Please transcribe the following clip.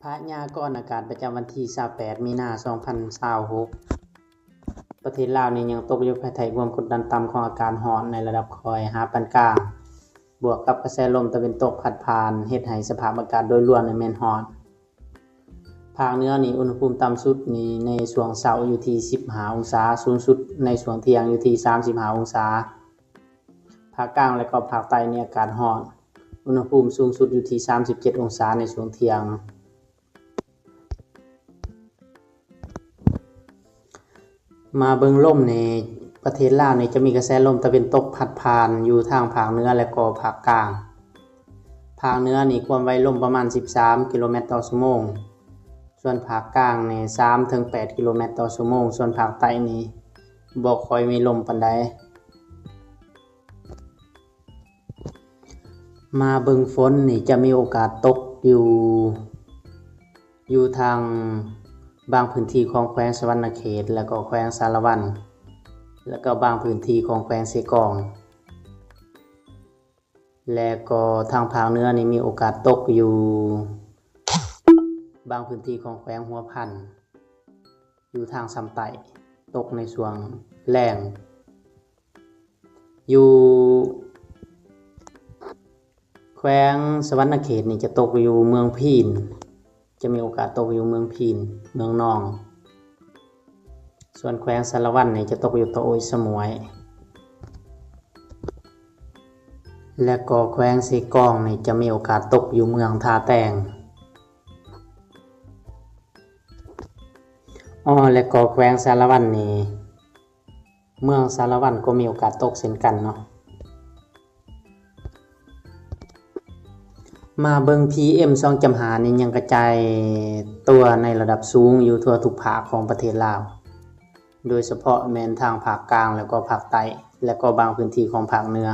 พยากรณ์อากาศประจำวันที่28มีนาคม2026ประเทศลาวนี่ยังตกอยู่ภายใต้ความกดดันต่ำของอากาศร้อนในระดับคอยหาปานกลางบวกกับกระแสลมตะวันตกพัดผ่านเฮ็ดให้สภาพอากาศโดยรวมแม่นร้อนภาคเหนือนี่อุณหภูมิต่ำสุดนี่ในช่วงเช้าอยู่ที่15องศาสูงสุดในช่วงเที่ยงอยู่ที่35องศาภาคกลางและก็ภาคใต้นี่อากาศร้อนอุณหภูมิสูงสุดอยู่ที่37องศาในช่วงเที่ยงมาเบิ่งลมในประเทศลาวนี่จะมีกระแสลมตะวันตกพัดผ่านอยู่ทางภาคเหนือและก็ภาคกลางภาคเหนือนี่ความไวลมประมาณ13กิโลเมตรต่อชั่วโมงส่วนภาคกลางนี่3ถึง8กิโลเมตรต่อชั่วโมงส่วนภาคใต้นี่บ่ค่อยมีลมปานใดมาเบิ่งฝนนี่จะมีโอกาสตกอยู่ทางบางพื้นที่ของแขวงสะหวรรณเขตและก็แขวงสารวัตรและก็บางพื้นที่ของแขวงเสกองและก็ทางภาคเหนือนี่มีโอกาสตกอยู่บางพื้นที่ของแขวงหัวพันอยู่ทางซ้ำไต้ตกในช่วงแล้งอยู่แขวงสะหวรรณเขตนี่จะตกอยู่เมืองพีนจะมีโอกาสตกอยู่เมืองพีนเมืองนองส่วนแขวงสารวัตรนี่จะตกอยู่ตะโอยสมวยและก็แขวงเสกองนี่จะมีโอกาสตกอยู่เมืองท่าแตงและก็แขวงสารวัตรนี่เมืองสารวัตรก็มีโอกาสตกเช่นกันเนาะมาเบิ่ง PM 2.5 นี่ยังกระจายตัวในระดับสูงอยู่ทั่วทุกภาคของประเทศลาวโดยเฉพาะแม่นทางภาคกลางแล้วก็ภาคใต้และก็บางพื้นที่ของภาคเหนือ